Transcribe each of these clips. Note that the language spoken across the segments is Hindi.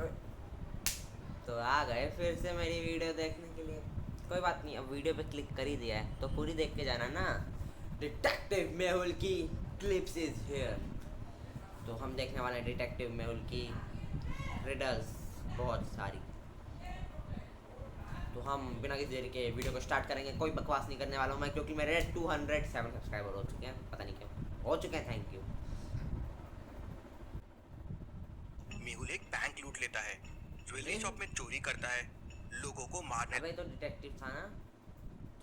तो आ गए फिर से मेरी वीडियो देखने के लिए। कोई बात नहीं, अब वीडियो पे क्लिक कर ही दिया है तो पूरी देख के जाना ना। डिटेक्टिव मेहुल की क्लिप्स इज हियर। तो हम देखने वाले हैं डिटेक्टिव मेहुल की रिडल्स, बहुत सारी। तो हम बिना किसी देरी के वीडियो को स्टार्ट करेंगे। कोई बकवास नहीं करने वाला हूँ मैं, क्योंकि मेरे 207 सब्सक्राइबर हो चुके हैं, पता नहीं क्यों हो चुके हैं। Thank you. मेहुल एक बैंक लूट लेता है, ज्वेलरी शॉप में चोरी करता है, लोगों को मारने अबे तो डिटेक्टिव था ना,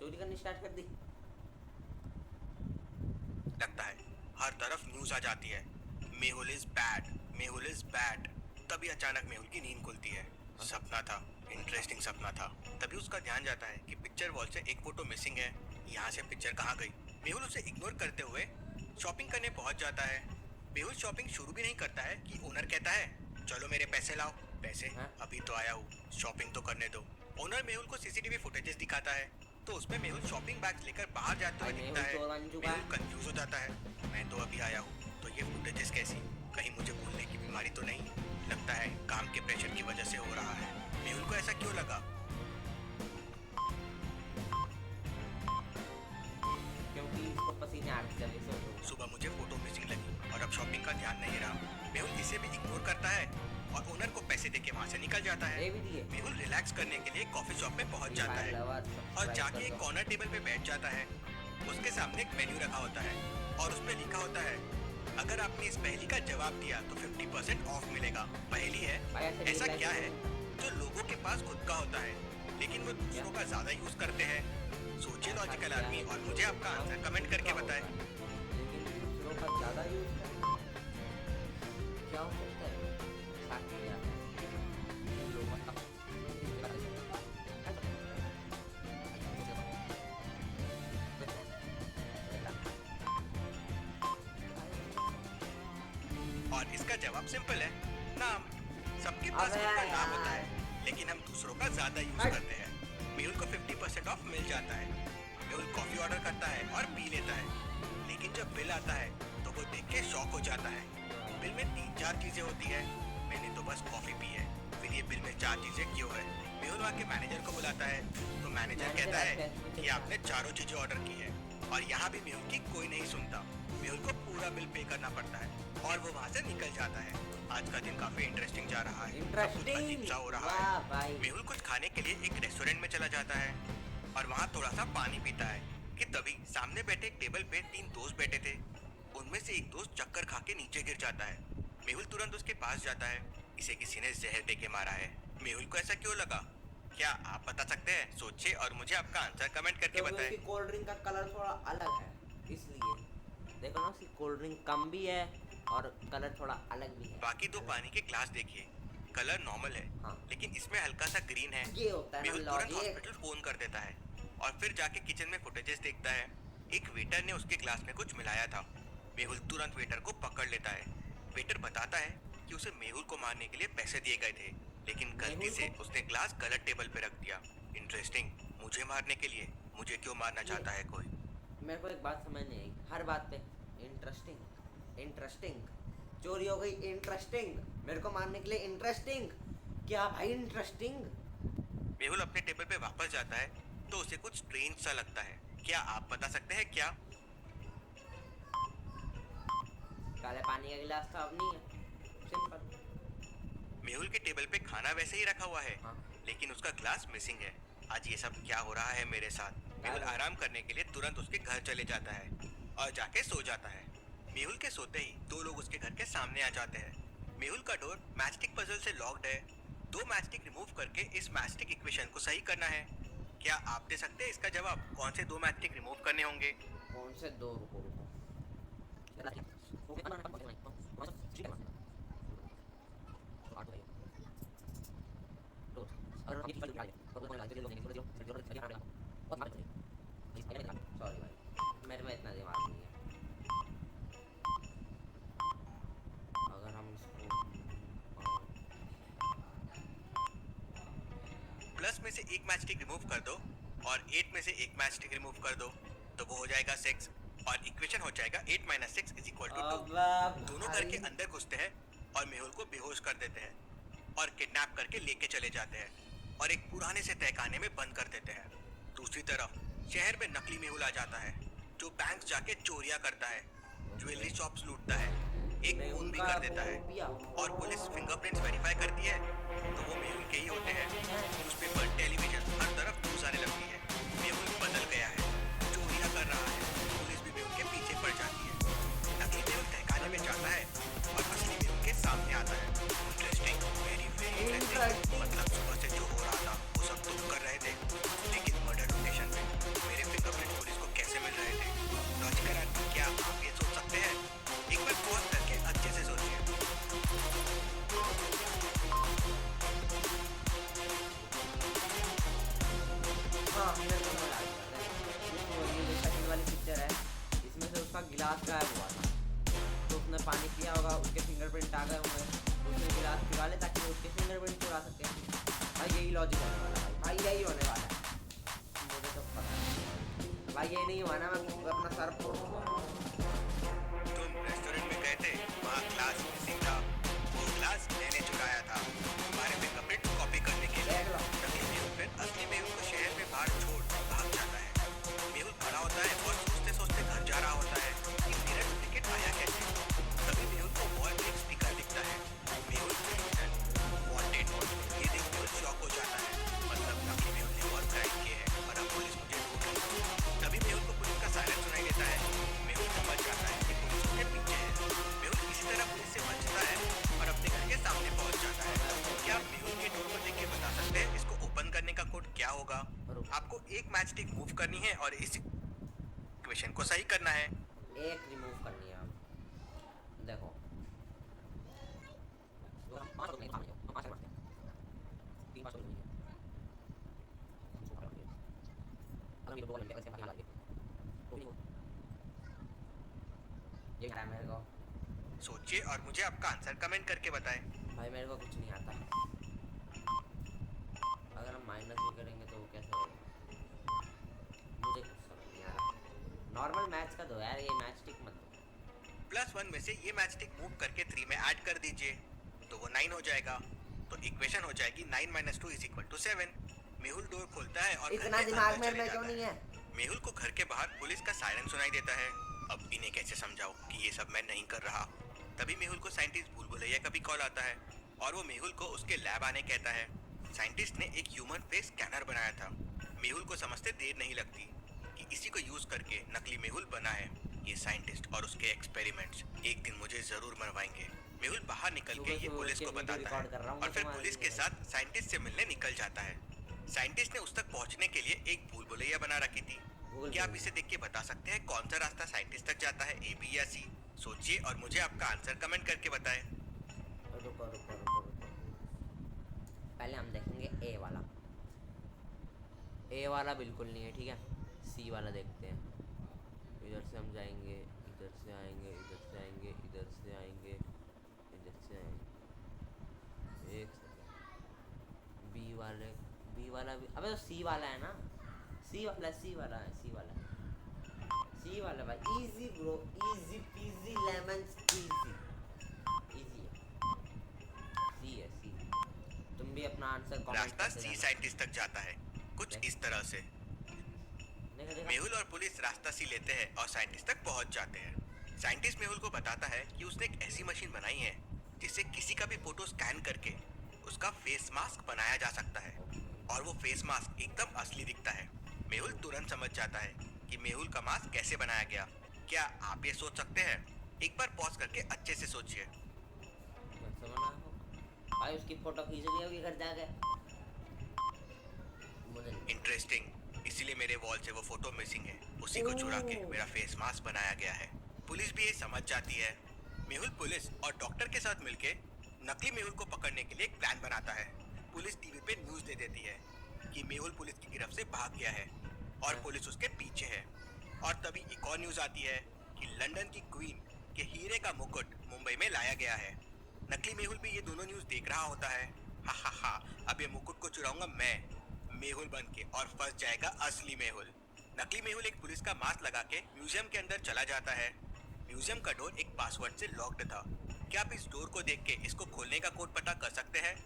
चोरी करनी स्टार्ट कर दी। लगता है। हर तरफ न्यूज आ जाती है, Mehul is bad, Mehul is bad. तभी अचानक मेहुल की नींद खुलती है। सपना था, इंटरेस्टिंग सपना था। तभी उसका ध्यान जाता है कि पिक्चर वॉल से एक फोटो मिसिंग है। यहाँ से पिक्चर कहाँ गई? मेहुल उसे इग्नोर करते हुए शॉपिंग करने पहुंच जाता है। मेहुल शॉपिंग शुरू भी नहीं करता है कि ओनर कहता है, चलो मेरे पैसे लाओ। पैसे? अभी तो आया हूँ, शॉपिंग तो करने दो। ओनर मेहुल को सीसीटीवी फुटेजेस दिखाता है तो उसमें मेहुल शॉपिंग बैग्स लेकर बाहर जाते हुए दिखता है। मेहुल कंफ्यूज हो जाता है, मैं तो अभी आया हूँ तो ये फुटेजेस कैसी? कहीं मुझे भूलने की बीमारी तो नहीं? लगता है काम के प्रेशर की वजह से हो रहा है। मेहुल को ऐसा क्यों लगा? क्योंकि इसको पसीने आ रहे थे से। सुबह मुझे फोटो मिसिंग लगी और अब शॉपिंग का ध्यान नहीं रहा। मेहुल इसे भी इग्नोर करता है और ओनर को पैसे देके वहाँ से निकल जाता है। मेहुल रिलैक्स करने के लिए कॉफी शॉप में पहुँच जाता है और जाके एक कॉर्नर टेबल पे बैठ जाता है। उसके सामने एक मेन्यू रखा होता है और उसमें लिखा होता है, अगर आपने इस पहेली का जवाब दिया तो 50% ऑफ मिलेगा। पहेली है, ऐसा क्या है जो लोगों के पास खुद का होता है लेकिन वो दूसरों का ज्यादा यूज करते हैं? सोचिए लॉजिकल आदमी और मुझे आपका आंसर कमेंट करके बताएं। ज्यादा यूज क्या हो सकता है? और इसका जवाब सिंपल है, नाम। सबके पास खुद का नाम होता है लेकिन हम दूसरों का ज्यादा यूज करते हैं। मेहुल को 50% ऑफ मिल जाता है। मेहुल कॉफी ऑर्डर करता है और पी लेता है, लेकिन जब बिल आता है तो वो देख के शॉक हो जाता है। बिल में 3-4 चीजें होती है, मैंने तो बस कॉफी पी है, फिर ये बिल में 4 चीजें क्यों है? मेहुल वहाँ के मैनेजर को बुलाता है तो मैनेजर कहता है कि आपने चारों चीजें ऑर्डर की है और यहाँ भी मेहुल की कोई नहीं सुनता। मेहुल को पूरा बिल पे करना पड़ता है और वो वहाँ से निकल जाता है। आज का दिन काफी इंटरेस्टिंग जा रहा है, सब कुछ अजीब सा हो रहा है। मेहुल कुछ खाने के लिए एक रेस्टोरेंट में चला जाता है और वहाँ थोड़ा सा पानी पीता है कि तभी सामने बैठे एक टेबल पे 3 दोस्त बैठे थे। उनमें से एक दोस्त चक्कर खा के नीचे गिर जाता है। मेहुल तुरंत उसके पास जाता है, इसे किसी ने जहर दे के मारा है। मेहुल को ऐसा क्यों लगा? क्या आप बता सकते हैं? सोचिए और मुझे आपका आंसर कमेंट करके बताएं। कोल्ड ड्रिंक का कलर थोड़ा अलग है, इसलिए देखो ना, उसकी कोल्ड ड्रिंक कम भी है और कलर थोड़ा अलग भी है। बाकी दो पानी के ग्लास देखिए, कलर नॉर्मल है, हाँ। लेकिन इसमें हल्का सा ग्रीन है। ये होता है मेहुल ना तुरंत लॉजिक। हॉस्पिटल फोन कर देता है और फिर जाके किचन में फुटेजेस देखता है। एक वेटर ने उसके ग्लास में कुछ मिलाया था। मेहुल तुरंत वेटर को पकड़ लेता है। वेटर बताता है कि उसे मेहुल को मारने के लिए पैसे दिए गए थे, लेकिन गलती से उसने ग्लास गलत टेबल पे रख दिया। इंटरेस्टिंग, मुझे मारने के लिए? मुझे क्यों मारना चाहता है कोई? मेरे को एक बात समझ नहीं आई, हर बात पे इंटरेस्टिंग इंटरेस्टिंग। चोरी हो गई इंटरेस्टिंग, मेरे को मारने के लिए इंटरेस्टिंग। क्या भाई इंटरेस्टिंग? मेहुल अपने टेबल पे वापस जाता है तो उसे कुछ स्ट्रेंज सा लगता है। क्या आप बता सकते हैं क्या? काले पानी का गिलास था, अब नहीं है, सिंपल। मेहुल के टेबल पे खाना वैसे ही रखा हुआ है, हाँ। लेकिन उसका ग्लास मिसिंग है। आज ये सब क्या हो रहा है मेरे साथ? मेहुल आराम करने के लिए तुरंत उसके घर चले जाता है और जाके सो जाता है। मेहुल के सोते ही दो लोग उसके घर के सामने आ जाते हैं। मेहुल का डोर मैचस्टिक पजल से लॉक्ड है। 2 मैचस्टिक रिमूव करके इस मैचस्टिक इक्वेशन को सही करना है। क्या आप दे सकते हैं इसका जवाब? कौन से 2 मैचस्टिक रिमूव करने होंगे? कौन से दो? रुको रुको। सॉरी भाई, मेरे में इतना दिमाग नहीं है। अगर हम इसको प्लस में से एक मैचस्टिक रिमूव कर दो और 8 में से एक मैचस्टिक रिमूव कर दो तो वो हो जाएगा 6 और इक्वेशन हो जाएगा 8 - 6 = 2। दोनों घर के अंदर घुसते हैं और मेहुल को बेहोश कर देते हैं। और किडनैप करके लेके चले जाते हैं और एक पुराने से तहखाने में बंद कर देते हैं। दूसरी तरफ शहर में नकली मेहुल आ जाता है जो बैंक जाके चोरियां करता है, ज्वेलरी शॉप्स लूटता है, एक खून भी कर देता है और पुलिस फिंगरप्रिंट्स वेरीफाई करती है तो वो मेहुल के ही होते हैं। न्यूज़पेपर, टेलीविजन, हर तरफ न्यूज़ आने लगती है। मेहुल बदल गया है, चोरियां कर रहा है। पुलिस भी मेहुल के पीछे पड़ जाती है। नकली मेहुल तहखाने में जाता है और असली मेहुल के सामने आता है। Interesting, very very interesting. मतलब सुबह से जो हो रहा था वो सब तुम कर रहे थे, लेकिन मर्डर लोकेशन पे मेरे फिंगरप्रिंट पुलिस को कैसे मिल रहे थे? लॉजिकल आदमी क्या आप ये सोच सकते हैं? एक बार पॉज करके अच्छे से सोचिए। हाँ, मेरे को समझ आ गया। देखो, ये जो सेकंड वाली पिक्चर है, इसमें से उसका गिलास गायब हुआ था, तो उसने पानी पिया होगा, उसके फिंगरप्रिंट आ गए होंगे, तो उसने गिलास चुरा ले ताकि वो उसके फिंगरप्रिंट चुरा सके। भाई यही लॉजिक होने वाला है, भाई यही होने वाला है, मुझे तो पता है। भाई ये नहीं हुआ ना, मैं अपना सर फोड़ दूंगा। तुम रेस्टोरेंट में गए थे, वहाँ ग्लास मिसिंग था, वो ग्लास मैंने चुराया था तुम्हारे फिंगरप्रिंट कॉपी करने के लिए। नकली मेहुल फिर असली मेहुल को शहर में बाहर छोड़ भाग जाता है। मेहुल खड़ा होता है और सोचते सोचते घर जा रहा होता है कि मेरा डुप्लीकेट आया कैसे। तभी मेहुल को वॉल पे एक स्पीकर दिखता है, मेहुल वांटेड। ये देख मेहुल शॉक हो जाता है, मतलब नकली मेहुल ने और क्राइम किए हैं और अब पुलिस मुझे ढूंढ रही है। तभी मेहुल को पुलिस का सायरन सुनाई देता है। मेहुल समझ जाता है कि पुलिस उसके पीछे है। मेहुल किसी तरह पुलिस से बचता है और अपने घर के सामने पहुंच जाता है। क्या आप मेहुल के डोर को देख के बता सकते हैं इसको ओपन करने का कोड क्या होगा? आपको एक मैच स्टिक मूव करनी है और इस इक्वेशन को सही करना है। एक रिमूव करनी है। आप देखो, ये क्या है मेरे को? सोचिए और मुझे आपका आंसर कमेंट करके बताएं। भाई मेरे को कुछ नहीं आता। अगर हम माइनस भी करेंगे तो वो कैसे होगा? मुझे कुछ समझ नहीं आ रहा। नॉर्मल मैच का दो यार, ये मैच टिक मत दो। +1 में से ये मैच स्टिक मूव करके 3 में ऐड कर दीजिए तो वो 9 हो जाएगा। तो इक्वेशन हो जाएगी 9 - 2 = 7। मेहुल डोर खोलता है और इतना दिमाग में क्यों नहीं है? मेहुल को घर के बाहर पुलिस का सायरन सुनाई देता है। अब इन्हें कैसे समझाऊं कि ये सब मैं नहीं कर रहा। तभी मेहुल को साइंटिस्ट भूलभुलैया का भी कॉल आता है और वो मेहुल को उसके लैब आने कहता है। साइंटिस्ट ने एक ह्यूमन फेस स्कैनर बनाया था। मेहुल को समझते देर नहीं लगती कि इसी को यूज करके नकली मेहुल बना है। ये साइंटिस्ट और उसके एक्सपेरिमेंट्स एक दिन मुझे जरूर मरवाएंगे। मेहुल बाहर निकल के ये पुलिस को बताता है और फिर पुलिस के साथ साइंटिस्ट से मिलने निकल जाता है। साइंटिस्ट ने उस तक पहुंचने के लिए एक भूलभुलैया बना रखी थी। क्या आप इसे देख के बता सकते हैं कौन सा रास्ता साइंटिस्ट तक जाता है, ए, बी या सी? सोचिए और मुझे आपका आंसर कमेंट करके बताएं। रुको। पहले हम देखेंगे ए वाला। ए वाला बिल्कुल नहीं है, ठीक है। सी वाला देखते हैं। इधर से हम जाएंगे, इधर से आएंगे, इधर से आएंगे, इधर से आएंगे, इधर से आएंगे। एक सेकंड। बी वाला भी, अबे तो सी वाला है ना? सी वाला भाई। Easy bro, easy peasy lemon squeezy. Easy है, सी। तुम भी अपना आंसर कमेंट रास्ता करके सी जाना। साइंटिस्ट तक जाता है कुछ इस तरह से। देखा। मेहुल और पुलिस रास्ता सी लेते हैं और साइंटिस्ट तक पहुंच जाते हैं। साइंटिस्ट मेहुल को बताता है कि उसने एक ऐसी मशीन बनाई है जिससे किसी का भी फोटो स्कैन करके उसका फेस मास्क बनाया जा सकता है और वो फेस मास्क एकदम असली दिखता है। मेहुल तुरंत समझ जाता है कि मेहुल का मास्क कैसे बनाया गया। क्या आप ये सोच सकते हैं? एक बार पॉज करके अच्छे से सोचिए। कैसे बना हो? भाई उसकी फोटो खींच ली होगी घर जाके। मुझे इंटरेस्टिंग, इसीलिए मेरे वॉल से वो फोटो मिसिंग है। उसी को चुरा के मेरा फेस मास्क बनाया गया है। पुलिस भी ये समझ जाती है। मेहुल पुलिस और डॉक्टर के साथ मिलके नकली मेहुल को पकड़ने के लिए एक प्लान बनाता है। पुलिस टीवी पे न्यूज दे देती है कि मेहुल पुलिस की गिरफ्त से भाग गया है और पुलिस उसके पीछे है। और तभी एक और न्यूज आती है कि लंदन की क्वीन के हीरे का मुकुट मुंबई में लाया गया है। नकली मेहुल भी ये दोनों न्यूज देख रहा होता है। हा, अब ये मुकुट को चुराऊंगा मैं, मेहुल बन के, और फंस जाएगा असली मेहुल। नकली मेहुल एक पुलिस का मास्क लगा के म्यूजियम के अंदर चला जाता है। म्यूजियम का डोर एक पासवर्ड से लॉक्ड था। क्या आप इस डोर को देख के इसको खोलने का कोड पता कर सकते हैं?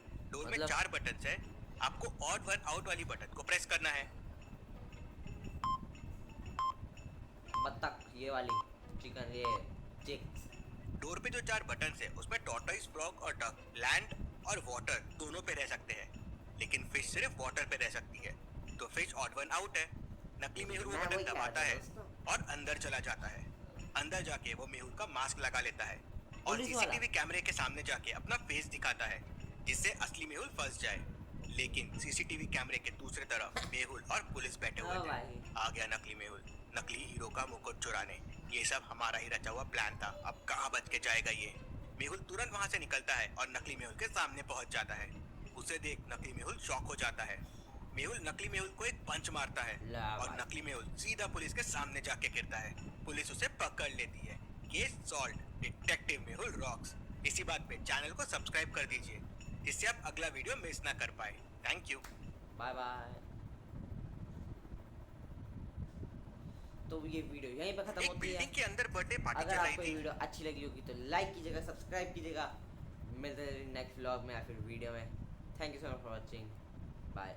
उसमें मतलब 4 बटन्स है, आपको ऑड वन आउट वाली बटन को प्रेस करना है। बत्तख, ये वाली चिकन, ये चिक्स। डोर पे जो 4 बटन्स है उसमें टॉर्टोइस, फ्रॉग और डक लैंड और वाटर दोनों पे रह सकते हैं, लेकिन फिश सिर्फ वाटर पे रह सकती है। तो फिश ऑड वन आउट है। नकली मेहुल वो मैं बटन वही कह रहा दबाता था है दोस्तों। और अंदर चला जाता है। अंदर जाके वो मेहुल का मास्क लगा लेता है और पुलिस वाला। सीसीटीवी कैमरे के सामने जाके अपना फेस दिखाता है, जिससे असली मेहुल फंस जाए। लेकिन सीसीटीवी कैमरे के दूसरे तरफ मेहुल और पुलिस बैठे हुए ओ थे। भाई। आ गया नकली मेहुल, नकली हीरो का मुकुट चुराने। ये सब हमारा ही रचा हुआ प्लान था, अब कहाँ बच के जाएगा ये। मेहुल तुरंत वहाँ से निकलता है और नकली मेहुल के सामने पहुँच जाता है। उसे देख नकली मेहुल शॉक हो जाता है। मेहुल नकली मेहुल को एक पंच मारता है ला और भाई। नकली मेहुल सीधा पुलिस के सामने जाके गिरता है। पुलिस उसे पकड़ लेती है। Case solve, detective Mehul rocks. इसी बात पे चैनल को सब्सक्राइब कर दीजिए, जिससे आप अगला वीडियो मिस ना कर पाए। Thank you. Bye bye. तो ये वीडियो यहीं पे खत्म एक होती है। बिल्डिंग के अंदर बर्थडे पार्टी अगर चल रही आपको ये थी। वीडियो अच्छी लगी होगी तो लाइक कीजिएगा, सब्सक्राइब कीजिएगा। मिलते हैं नेक्स्ट व्लॉग में या फिर वीडियो में। Thank you so much for watching. Bye.